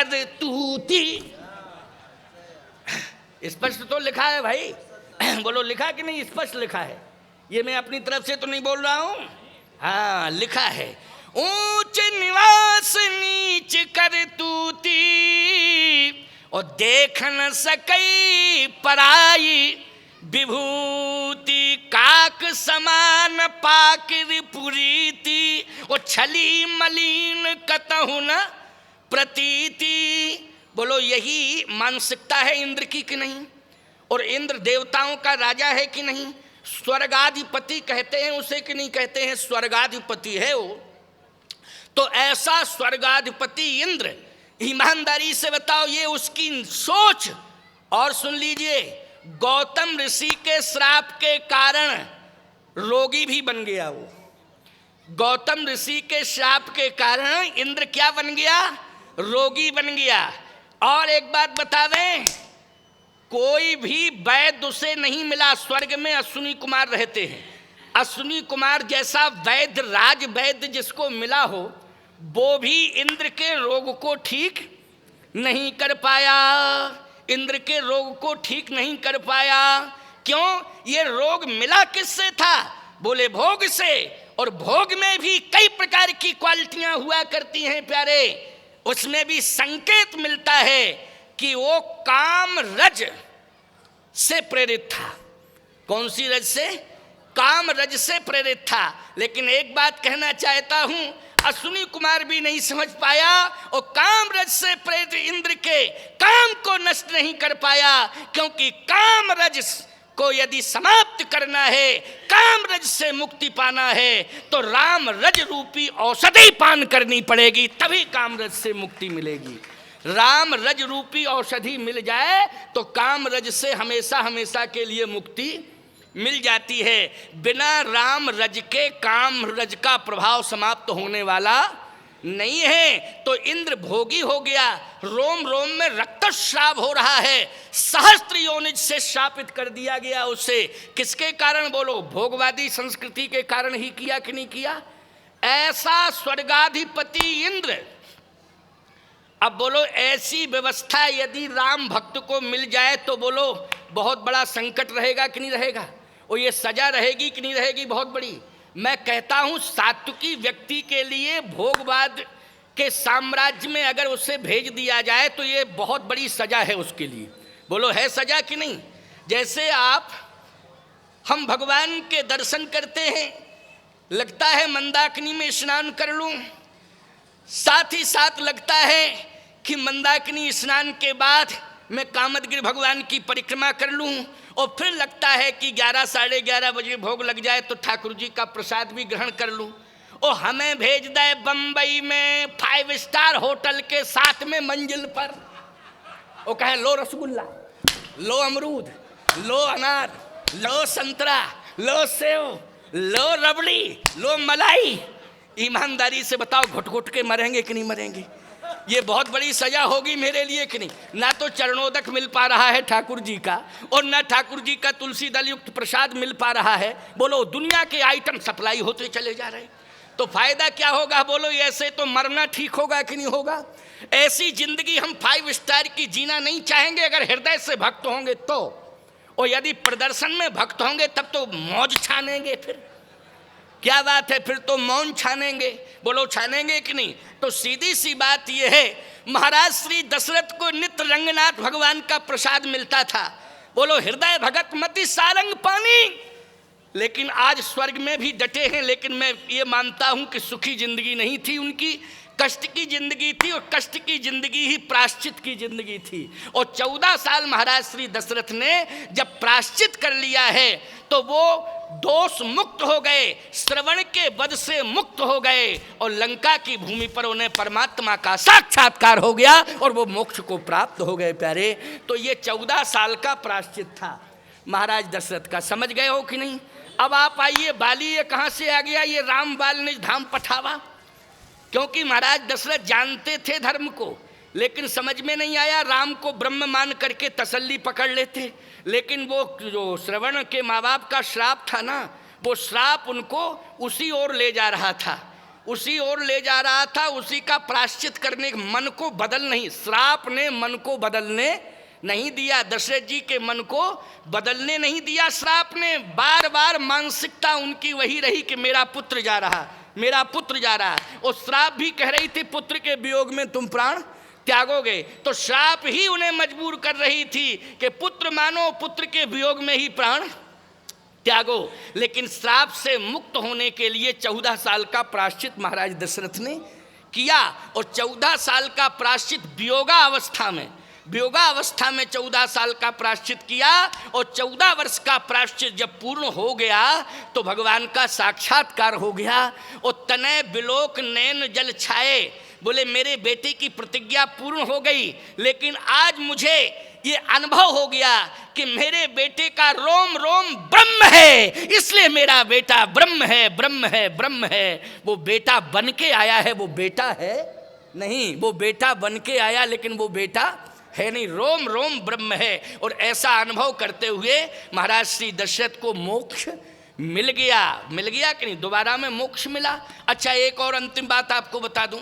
कर तूती। स्पष्ट तो लिखा है भाई, बोलो लिखा कि नहीं? स्पष्ट लिखा है, ये मैं अपनी तरफ से तो नहीं बोल रहा हूं। हाँ लिखा है, ऊंच निवास नीच कर तूती, और देख न सकई पराई विभूति, काक समान पाकिर पुरीति, और छली मलिन कतहु न प्रतीति। बोलो यही मानसिकता है इंद्र की कि नहीं? और इंद्र देवताओं का राजा है कि नहीं? स्वर्गाधिपति कहते हैं उसे कि नहीं कहते हैं? स्वर्गाधिपति है वो। तो ऐसा स्वर्गाधिपति इंद्र, ईमानदारी से बताओ ये उसकी सोच। और सुन लीजिए, गौतम ऋषि के श्राप के कारण रोगी भी बन गया वो। गौतम ऋषि के श्राप के कारण इंद्र क्या बन गया? रोगी बन गया। और एक बात बता दें, कोई भी वैद्य उसे नहीं मिला। स्वर्ग में अश्विनी कुमार रहते हैं, अश्विनी कुमार जैसा वैद्य, राज वैद्य जिसको मिला हो, वो भी इंद्र के रोग को ठीक नहीं कर पाया। इंद्र के रोग को ठीक नहीं कर पाया। क्यों? ये रोग मिला किससे था? बोले भोग से। और भोग में भी कई प्रकार की क्वालिटियां हुआ करती हैं प्यारे। उसमें भी संकेत मिलता है कि वो काम रज से प्रेरित था। कौन सी रज से? काम रज से प्रेरित था। लेकिन एक बात कहना चाहता हूं, अश्विनी कुमार भी नहीं समझ पाया और काम रज से प्रेरित इंद्र के काम को नष्ट नहीं कर पाया। क्योंकि काम रज को यदि समाप्त करना है, काम रज से मुक्ति पाना है, तो राम रज रूपी औषधि पान करनी पड़ेगी, तभी काम रज से मुक्ति मिलेगी। राम रज रूपी औषधि मिल जाए तो काम रज से हमेशा हमेशा के लिए मुक्ति मिल जाती है। बिना राम रज के काम रज का प्रभाव समाप्त होने वाला नहीं है। तो इंद्र भोगी हो गया, रोम रोम में रक्तस्राव हो रहा है, सहस्त्र योनिज से शापित कर दिया गया उसे। किसके कारण? बोलो भोगवादी संस्कृति के कारण ही किया कि नहीं किया? ऐसा स्वर्गाधिपति इंद्र। अब बोलो ऐसी व्यवस्था यदि राम भक्त को मिल जाए तो बोलो बहुत बड़ा संकट रहेगा कि नहीं रहेगा? और ये सजा रहेगी कि नहीं रहेगी? बहुत बड़ी। मैं कहता हूं सात्विकी व्यक्ति के लिए भोगवाद के साम्राज्य में अगर उसे भेज दिया जाए तो ये बहुत बड़ी सजा है उसके लिए। बोलो है सजा कि नहीं? जैसे हम भगवान के दर्शन करते हैं, लगता है मंदाकिनी में स्नान कर लूं, साथ ही साथ लगता है कि मंदाकिनी स्नान के बाद मैं कामदगिरि भगवान की परिक्रमा कर लूं, और फिर लगता है कि 11 साढ़े 11 बजे भोग लग जाए तो ठाकुर जी का प्रसाद भी ग्रहण कर लूं। और हमें भेज दे बंबई में 5 स्टार होटल के 7 में मंजिल पर, वो कहे लो रसगुल्ला, लो अमरूद, लो अनार, लो संतरा, लो सेव, लो रबड़ी, लो मलाई। ईमानदारी से बताओ घुट घुट के मरेंगे कि नहीं मरेंगे? ये बहुत बड़ी सजा होगी मेरे लिए कि नहीं? ना तो चरणोदक मिल पा रहा है ठाकुर जी का, और ना ठाकुर जी का तुलसी दल युक्त प्रसाद मिल पा रहा है। बोलो दुनिया के आइटम सप्लाई होते चले जा रहे, तो फायदा क्या होगा? बोलो ऐसे तो मरना ठीक होगा कि नहीं होगा? ऐसी जिंदगी हम 5 स्टार की जीना नहीं चाहेंगे अगर हृदय से भक्त होंगे तो। और यदि प्रदर्शन में भक्त होंगे तब तो मौज छानेंगे। फिर क्या बात है, फिर तो मौन छानेंगे। बोलो छानेंगे कि नहीं? तो सीधी सी बात यह है, महाराज श्री दशरथ को नित्य रंगनाथ भगवान का प्रसाद मिलता था। बोलो हृदय भगत मति सारंग पानी। लेकिन आज स्वर्ग में भी डटे हैं, लेकिन मैं ये मानता हूं कि सुखी जिंदगी नहीं थी उनकी, कष्ट की जिंदगी थी, और कष्ट की जिंदगी ही प्रायश्चित की जिंदगी थी। और 14 साल महाराज श्री दशरथ ने जब प्रायश्चित कर लिया है तो वो दोष मुक्त हो गए, श्रवण के वध से मुक्त हो गए, और लंका की भूमि पर उन्हें परमात्मा का साक्षात्कार हो गया और वो मोक्ष को प्राप्त हो गए प्यारे। तो ये 14 साल का प्रायश्चित था महाराज दशरथ का। समझ गए हो कि नहीं? अब आप आइए, बाली ये कहाँ से आ गया? ये राम बाल निज धाम पठावा। क्योंकि महाराज दशरथ जानते थे धर्म को, लेकिन समझ में नहीं आया। राम को ब्रह्म मान करके तसल्ली पकड़ लेते, लेकिन वो जो श्रवण के माँ बाप का श्राप था ना, वो श्राप उनको उसी ओर ले जा रहा था। उसी ओर ले जा रहा था, उसी का प्रायश्चित करने, मन को बदल नहीं, श्राप ने मन को बदलने नहीं दिया, दशरथ जी के मन को बदलने नहीं दिया श्राप ने। बार बार मानसिकता उनकी वही रही कि मेरा पुत्र जा रहा, मेरा पुत्र जा रहा। और श्राप भी कह रही थी पुत्र के वियोग में तुम प्राण त्यागोगे, तो श्राप ही उन्हें मजबूर कर रही थी कि पुत्र मानो, पुत्र के वियोग में ही प्राण त्यागो। लेकिन श्राप से मुक्त होने के लिए 14 साल का प्रायश्चित महाराज दशरथ ने किया। और 14 साल का प्रायश्चित वियोगावस्था में, वियोगावस्था में 14 साल का प्रायश्चित किया। और 14 वर्ष का प्रायश्चित जब पूर्ण हो गया तो भगवान का साक्षात्कार हो गया। और तनय बिलोक नैन जल छाए, बोले मेरे बेटे की प्रतिज्ञा पूर्ण हो गई, लेकिन आज मुझे ये अनुभव हो गया कि मेरे बेटे का रोम रोम ब्रह्म है, इसलिए मेरा बेटा ब्रह्म है, ब्रह्म है, ब्रह्म है। वो बेटा बन के आया है, वो बेटा है नहीं, वो बेटा बन के आया लेकिन वो बेटा है नहीं, रोम रोम ब्रह्म है। और ऐसा अनुभव करते हुए महाराज श्री दशरथ को मोक्ष मिल गया। मिल गया कि नहीं, दोबारा में मोक्ष मिला। अच्छा, एक और अंतिम बात आपको बता दूं,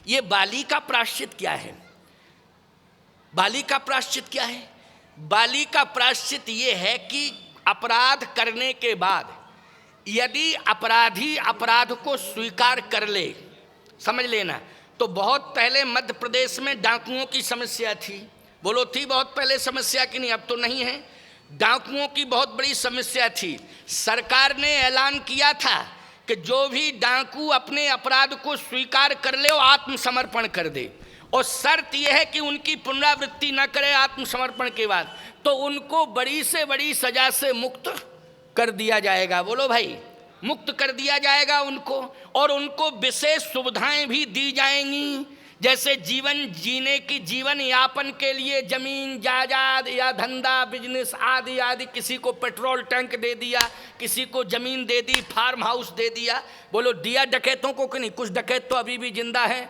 ये बाली का प्रायश्चित क्या है? बाली का प्रायश्चित क्या है? बाली का प्रायश्चित ये है कि अपराध करने के बाद यदि अपराधी अपराध को स्वीकार कर ले, समझ लेना, तो बहुत पहले मध्य प्रदेश में डाकुओं की समस्या थी, बोलो थी बहुत पहले समस्या कि नहीं? अब तो नहीं है। डाकुओं की बहुत बड़ी समस्या थी। सरकार ने ऐलान किया था कि जो भी डाकू अपने अपराध को स्वीकार कर ले वो आत्मसमर्पण कर दे, और शर्त यह है कि उनकी पुनरावृत्ति न करे आत्मसमर्पण के बाद, तो उनको बड़ी से बड़ी सजा से मुक्त कर दिया जाएगा। बोलो भाई, मुक्त कर दिया जाएगा उनको, और उनको विशेष सुविधाएं भी दी जाएंगी, जैसे जीवन जीने की, जीवन यापन के लिए जमीन जायदाद या धंधा बिजनेस आदि आदि, किसी को पेट्रोल टैंक दे दिया, किसी को जमीन दे दी, फार्म हाउस दे दिया। बोलो दिया डकैतों को कि नहीं? कुछ डकैत तो अभी भी जिंदा हैं,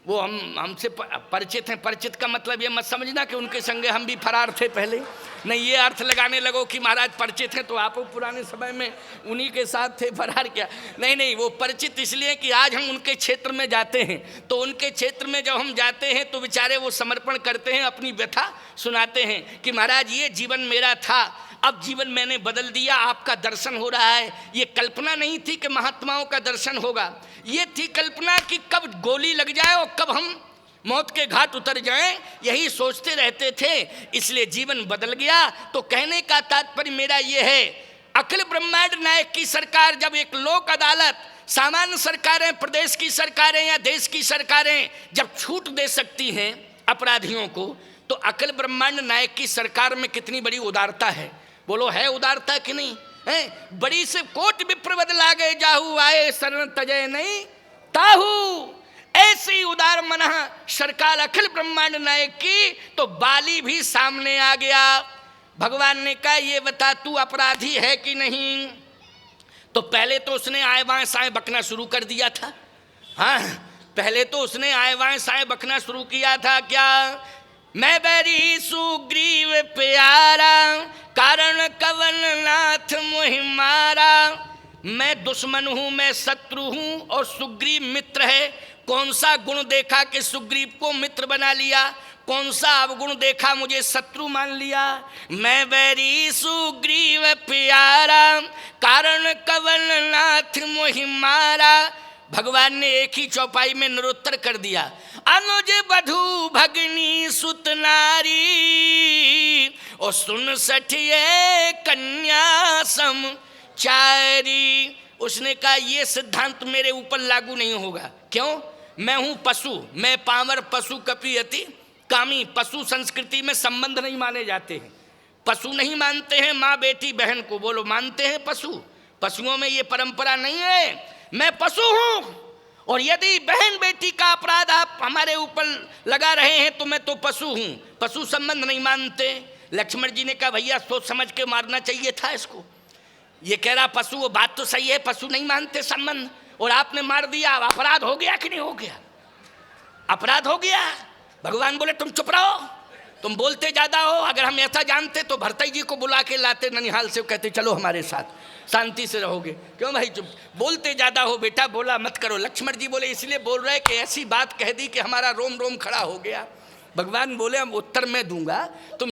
वो हमसे परिचित हैं। परिचित का मतलब ये मत समझना कि उनके संगे हम भी फरार थे पहले, नहीं, ये अर्थ लगाने लगो कि महाराज परिचित हैं तो आप पुराने समय में उन्हीं के साथ थे, फरार क्या? नहीं नहीं, वो परिचित इसलिए कि आज हम उनके क्षेत्र में जाते हैं, तो उनके क्षेत्र में जब हम जाते हैं तो बेचारे वो समर्पण करते हैं, अपनी व्यथा सुनाते हैं कि महाराज ये जीवन मेरा था, अब जीवन मैंने बदल दिया, आपका दर्शन हो रहा है। ये कल्पना नहीं थी कि महात्माओं का दर्शन होगा, ये थी कल्पना कि कब गोली लग जाए और कब हम मौत के घाट उतर जाएं, यही सोचते रहते थे, इसलिए जीवन बदल गया। तो कहने का तात्पर्य मेरा ये है, अखिल ब्रह्मांड नायक की सरकार, जब एक लोक अदालत, सामान्य सरकारें, प्रदेश की सरकारें या देश की सरकारें जब छूट दे सकती हैं अपराधियों को, तो अखिल ब्रह्मांड नायक की सरकार में कितनी बड़ी उदारता है। बोलो है उदारता कि नहीं है? बड़ी से कोट विप्र बदला गए, जाहू आए शरण तजय नहीं ताहू, ऐसी उदार मना सरकार अखिल ब्रह्मांड नायक की। तो बाली भी सामने आ गया। भगवान ने कहा ये बता तू अपराधी है कि नहीं? तो पहले तो उसने आए बाएं साएं बकना शुरू कर दिया था। हाँ, पहले तो उसने आए बाएं साएं बकना शुरू किया था। क्या? मैं बैरी सुग्रीव प्यारा, कारण कवन नाथ मोहि मारा। मैं दुश्मन हूं, मैं शत्रु हूं और सुग्रीव मित्र है। कौन सा गुण देखा कि सुग्रीव को मित्र बना लिया? कौन सा अवगुण देखा मुझे शत्रु मान लिया? मैं बैरी सुग्रीव प्यारा, कारण कवन नाथ मोहि मारा। भगवान ने एक ही चौपाई में निरुत्तर कर दिया। अनुज बधू भगनी सुत नारी, और सुन सठिए कन्या सम चारी। उसने कहा ये सिद्धांत मेरे ऊपर लागू नहीं होगा। क्यों? मैं हूं पशु, मैं पामर पशु कपि अति कामी। पशु संस्कृति में संबंध नहीं माने जाते हैं, पशु नहीं मानते हैं माँ बेटी बहन को। बोलो मानते हैं पशु? पशुओं में ये परंपरा नहीं है। मैं पशु हूं, और यदि बहन बेटी का अपराध आप हमारे ऊपर लगा रहे हैं तो मैं तो पशु हूं। पशु संबंध नहीं मानते। लक्ष्मण जी ने कहा भैया सोच समझ के मारना चाहिए था इसको। ये कह रहा पशु, वो बात तो सही है, पशु नहीं मानते संबंध, और आपने मार दिया। अपराध हो गया कि नहीं हो गया? अपराध हो गया। भगवान बोले तुम चुप रहो, तुम बोलते ज़्यादा हो, अगर हम ऐसा जानते तो भरतई जी को बुला के लाते ननिहाल से, कहते चलो हमारे साथ शांति से रहोगे। क्यों भाई चुप, बोलते ज़्यादा हो बेटा, बोला मत करो। लक्ष्मण जी बोले इसलिए बोल रहे कि ऐसी बात कह दी कि हमारा रोम रोम खड़ा हो गया। भगवान बोले हम उत्तर मैं दूंगा, तुम